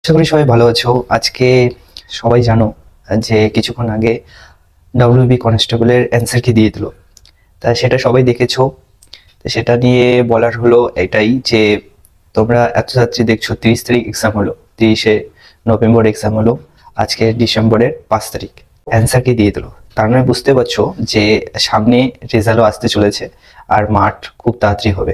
আশা করি সবাই ভালো আছো। আজকে সবাই জানো যে কিছুক্ষণ আগে ডাব্লিউবি কনস্টেবলের অ্যান্সার কি দিয়ে দিল, তা সেটা সবাই দেখেছো। তো সেটা নিয়ে বলার হলো এটাই যে তোমরা এত ছাত্রী দেখছো, 30 তারিখ এক্সাম হলো, 30শে নভেম্বর এক্সাম হলো, আজকে ডিসেম্বরের 5 তারিখ অ্যান্সার কি দিয়ে দিল। তার মানে বুঝতে পারছো যে সামনে রেজাল্টও আসতে চলেছে আর মাঠ খুব তাড়াতাড়ি হবে।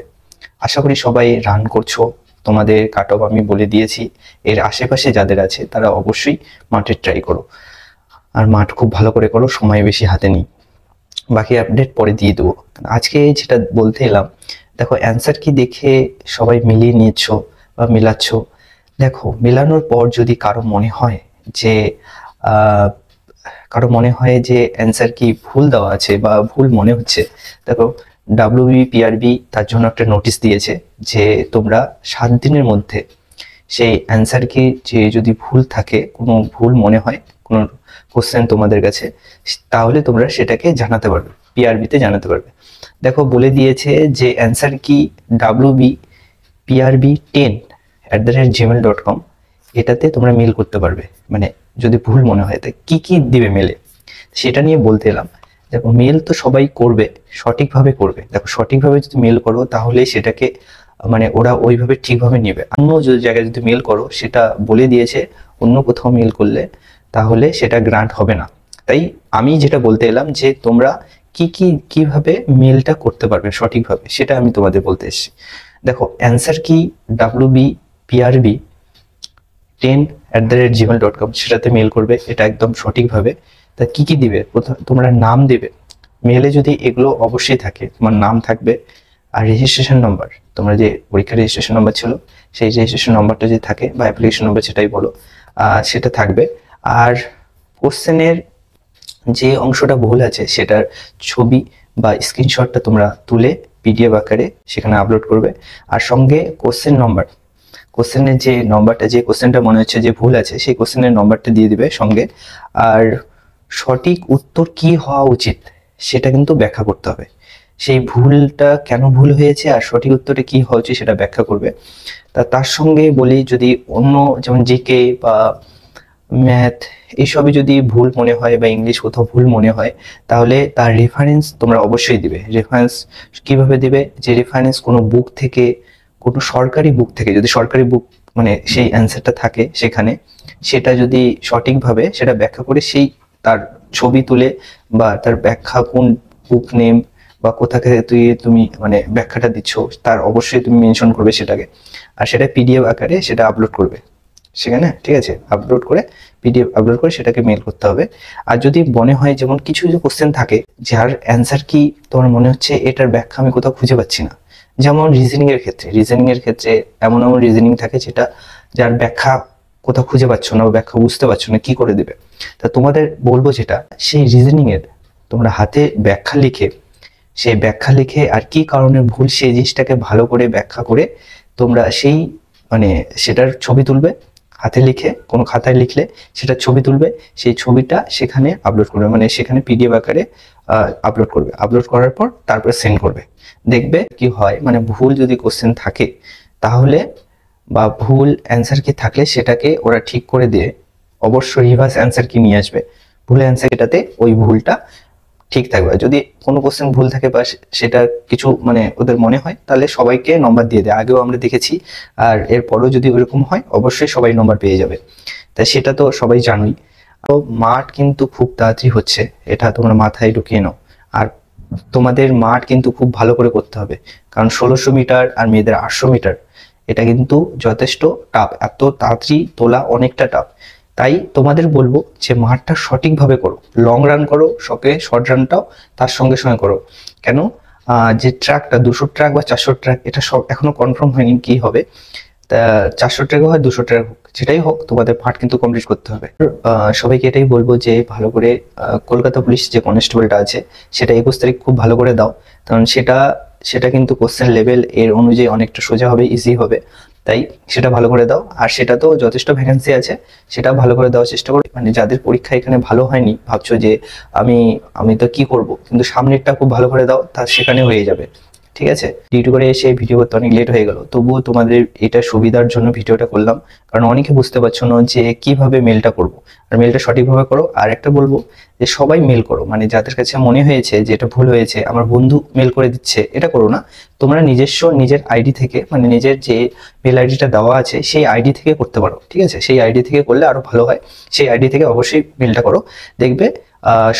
আশা করি সবাই রান করছো, তোমাদের কাট অফ আমি বলে দিয়েছি। এর আশেপাশে যাদের আছে তারা অবশ্যই মাঠে ট্রাই করো, আর মাঠ খুব ভালো করে করো, সময় বেশি হাতে নেই। বাকি আপডেট পরে দিয়ে দেবো। আজকে যেটা বলতে এলাম, দেখো অ্যান্সার কি দেখে সবাই মিলিয়ে নিয়েছো বা মিলাচ্ছ। দেখো মেলানোর পর যদি কারো মনে হয় যে অ্যান্সার কি ভুল দেওয়া আছে বা ভুল মনে হচ্ছে, দেখো ডাব্লিউবিপিআরবি তার জন্য একটা নোটিশ দিয়েছে যে তোমরা 7 দিনের মধ্যে সেই অ্যান্সার কি যে যদি ভুল থাকে, কোনো ভুল মনে হয় কোনো কোশ্চেন তোমাদের কাছে, তাহলে তোমরা সেটাকে জানাতে পারবে, পিআরবিতে জানাতে পারবে। দেখো বলে দিয়েছে যে অ্যান্সার কি wbprb10@gmail.com, এটাতে তোমরা মেল করতে পারবে। মানে যদি ভুল মনে হয় তাই কি কি দিবে মেলে, সেটা নিয়ে বলতে এলাম। দেখো মেল তো সবাই করবে, সঠিকভাবে করবে। দেখো সঠিকভাবে যদি মেল করো তাহলে সেটাকে মানে ওরা ওইভাবে ঠিকভাবে নেবে। অন্য যে জায়গায় যদি মেল করো, সেটা বলে দিয়েছে অন্য কোথাও মেল করলে তাহলে সেটা গ্রান্ট হবে না। তাই আমি যেটা বলতে এলাম যে তোমরা কিভাবে মেলটা করতে পারবে সঠিকভাবে, সেটা আমি তোমাদের বলতে এসেছি। দেখো অ্যান্সার কি wbprb10@gmail.com, সেটাতে মেল করবে, এটা একদম সঠিকভাবে। তা কি দিবে, তোমরা নাম দেবে মেলে, যদি এগুলো অবশ্যই থাকে, তোমার নাম থাকবে আর রেজিস্ট্রেশন নম্বর, তোমরা যে পরীক্ষার রেজিস্ট্রেশন নম্বর ছিল সেই রেজিস্ট্রেশন নম্বরটা যে থাকে বা অ্যাপ্লিকেশন নম্বর যেটাই বলো, সেটা থাকবে। আর কোশ্চেনের যে অংশটা ভুল আছে সেটার ছবি বা স্ক্রিনশটটা তোমরা তুলে পিডিএফ আকারে সেখানে আপলোড করবে। আর সঙ্গে কোশ্চেনের যে নম্বরটা, যে কোশ্চেনটা মনে হচ্ছে যে ভুল আছে, সেই কোশ্চেনের নম্বরটা দিয়ে দিবে সঙ্গে। আর সঠিক উত্তর কি হওয়া উচিত সেটা কিন্তু ব্যাখ্যা করতে হবে। সেই ভুলটা কেন ভুল হয়েছে আর সঠিক উত্তরটা কি হওয়া উচিত সেটা ব্যাখ্যা করবে। তার সঙ্গে বলি, যদি অন্য যেমন জিকে বা ম্যাথ এইসবই যদি ভুল মনে হয় বা ইংলিশ কোথাও ভুল মনে হয়, তাহলে তার রেফারেন্স তোমরা অবশ্যই দিবে। রেফারেন্স কিভাবে দিবে, যে রেফারেন্স কোনো বুক থেকে, কোনো সরকারি বুক থেকে, যদি সরকারি বুক মানে সেই অ্যান্সারটা থাকে সেখানে, সেটা যদি সঠিকভাবে সেটা ব্যাখ্যা করে সেই তার ছবি তুলে বা তার ব্যাখ্যা কোন বুক নেম বা কোথা থেকে তুমি মানে ব্যাখ্যাটা দিচ্ছ, তার অবশ্যই তুমি মেনশন করবে সেটাকে। আর সেটা পিডিএফ আকারে সেটা আপলোড করবে সেখানে, ঠিক আছে? পিডিএফ আপলোড করে সেটাকে মেল করতে হবে। আর যদি মনে হয় যেমন কিছু কিছু কোশ্চেন থাকে যার অ্যান্সার কি তোমার মনে হচ্ছে এটার ব্যাখ্যা আমি কোথাও খুঁজে পাচ্ছি না, যেমন রিজনিং এর ক্ষেত্রে এমন রিজনিং থাকে যেটা যার ব্যাখ্যা কোথাও খুঁজে পাচ্ছ না বা ব্যাখ্যা বুঝতে পারছো না, কি করে দেবে? তা তোমাদের বলবো যেটা, সেই রিজনিং এর তোমরা হাতে ব্যাখ্যা লিখে, সেই ব্যাখ্যা লিখে আর কি কারণে ভুল সেই জিনিসটাকে ভালো করে ব্যাখ্যা করে তোমরা সেই মানে সেটার ছবি তুলবে, হাতে লিখে কোনো খাতায় লিখলে সেটা ছবি তুলবে, সেই ছবিটা সেখানে আপলোড করবে, মানে সেখানে পিডিএফ আকারে আপলোড করবে। আপলোড করার পর তারপরে সেন্ড করবে। দেখবে কি হয়, মানে ভুল যদি কোশ্চেন থাকে তাহলে বা ভুল অ্যান্সার কি থাকলে সেটাকে ওরা ঠিক করে দিয়ে অবশ্যই রিভার্স অ্যান্সার কি নিয়ে আসবে। ভুল অ্যান্সার এটাতে ওই ভুলটা ঠিক থাকবে। যদি কোনো কোশ্চেন ভুল থাকে বা সেটা কিছু মানে ওদের মনে হয়, তাহলে সবাইকে নম্বর দিয়ে দেয়, আগেও আমরা দেখেছি। আর এরপরও যদি ওইরকম হয় অবশ্যই সবাই নম্বর পেয়ে যাবে। তাই সেটা তো সবাই জানোই। তো মাঠ কিন্তু খুব তাড়াতাড়ি হচ্ছে, এটা তোমরা মাথায় ঢুকিয়ে নাও। আর তোমাদের মাঠ কিন্তু খুব ভালো করে করতে হবে, কারণ 1600 মিটার আর মেয়েদের 800 মিটার এটা কিন্তু যথেষ্ট টাফ, এত তাড়াতাড়ি তোলা অনেকটা টাফ। তাই তোমাদের বলবো যে মাঠটা সঠিকভাবে করো, লং রান করো, শর্ট রানটাও তার সঙ্গে সঙ্গে করো। কেন, যে ট্র্যাকটা 200 ট্র্যাক বা 400 ট্র্যাক, এটা সব এখনো কনফার্ম হয়নি কি হবে। তা 400 ট্র্যাকও হয়, 200 ট্র্যাক হোক, যেটাই হোক তোমাদের পাঠ কিন্তু কমপ্লিট করতে হবে। সবাইকে এটাই বলবো যে ভালো করে কলকাতা পুলিশ যে কনস্টেবলটা আছে সেটা 21 তারিখ খুব ভালো করে দাও, কারণ সেটা কিন্তু কোশ্চেন লেভেল এর অনুযায়ী অনেকটা সোজা হবে, ইজি হবে। তাই সেটা ভালো করে দাও। আর সেটা তো যথেষ্ট ভ্যাকেন্সি আছে, সেটা ভালো করে দেওয়ার চেষ্টা করো। মানে যাদের পরীক্ষা এখানে ভালো হয়নি, ভাবছো যে আমি তো কি করব, কিন্তু সামনেরটা খুব ভালো করে দাও, তা সেখানে হয়ে যাবে। ঠিক আছে, ডিউটি করে এসে ভিডিও করতে অনেক লেট হয়ে গেল, তবুও তোমাদের এটা সুবিধার জন্য ভিডিওটা করলাম, কারণ অনেকে বুঝতে পারছো না যে কিভাবে মেলটা করব। আর মেলটা সঠিকভাবে করো। আর একটা বলবো যে সবাই মেল করো, মানে যাদের কাছে মনে হয়েছে যে এটা ভুল হয়েছে, আমার বন্ধু মেল করে দিচ্ছে, এটা করো না। তোমরা নিজস্ব নিজের আইডি থেকে, মানে নিজের যে মেল আইডিটা দেওয়া আছে সেই আইডি থেকে করতে পারো। ঠিক আছে, সেই আইডি থেকে করলে আরো ভালো হয়। সেই আইডি থেকে অবশ্যই মেলটা করো, দেখবে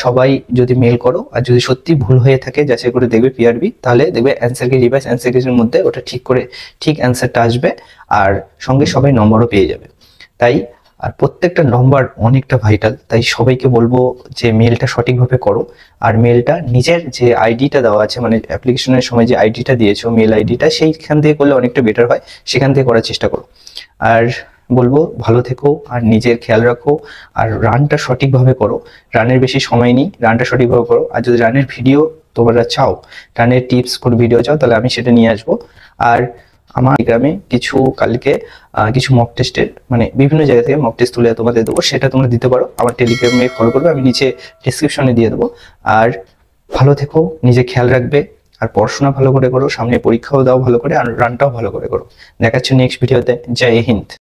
সবাই যদি মেল করো আর যদি সত্যি ভুল হয়ে থাকে যাচাই করে দেখবে পিআরবি, তাহলে দেখবে অ্যান্সার কি রিভাইস অ্যান্সার কিসের মধ্যে ওটা ঠিক করে ঠিক অ্যান্সারটা আসবে, আর সঙ্গে সবাই নম্বরও পেয়ে যাবে। তাই আর প্রত্যেকটা নম্বর অনেকটা ভাইটাল, তাই সবাইকে বলবো যে মেলটা সঠিকভাবে করো। আর মেলটা নিজের যে আইডিটা দেওয়া আছে, মানে অ্যাপ্লিকেশনের সময় যে আইডিটা দিয়েছো মেল আইডিটা, সেইখান থেকে করলে অনেকটা বেটার হয়, সেখান থেকে করার চেষ্টা করো। আর বলবো ভালো থেকো আর নিজের খেয়াল রাখো, আর রানটা সঠিকভাবে করো। রানের বেশি সময় নেই, রানটা সঠিকভাবে করো। আর যদি রানের ভিডিও তোমরা চাও, রানের টিপস কোনো ভিডিও চাও, তাহলে আমি সেটা নিয়ে আসবো। আর আমার গ্রামে কিছু কালকে কিছু মক টেস্টের, মানে বিভিন্ন জায়গা থেকে মক টেস্ট তুলে তোমাদের দেবো, সেটা তোমরা দিতে পারো। আমার টেলিগ্রামে ফলো করবে, আমি নিচে ডিসক্রিপশনে দিয়ে দেবো। আর ভালো থেকো, নিজে খেয়াল রাখবে, আর পড়াশোনা ভালো করে করো, সামনে পরীক্ষাও দাও ভালো করে, আর রানটাও ভালো করে করো। দেখাচ্ছি নেক্সট ভিডিওতে। জয় হিন্দ।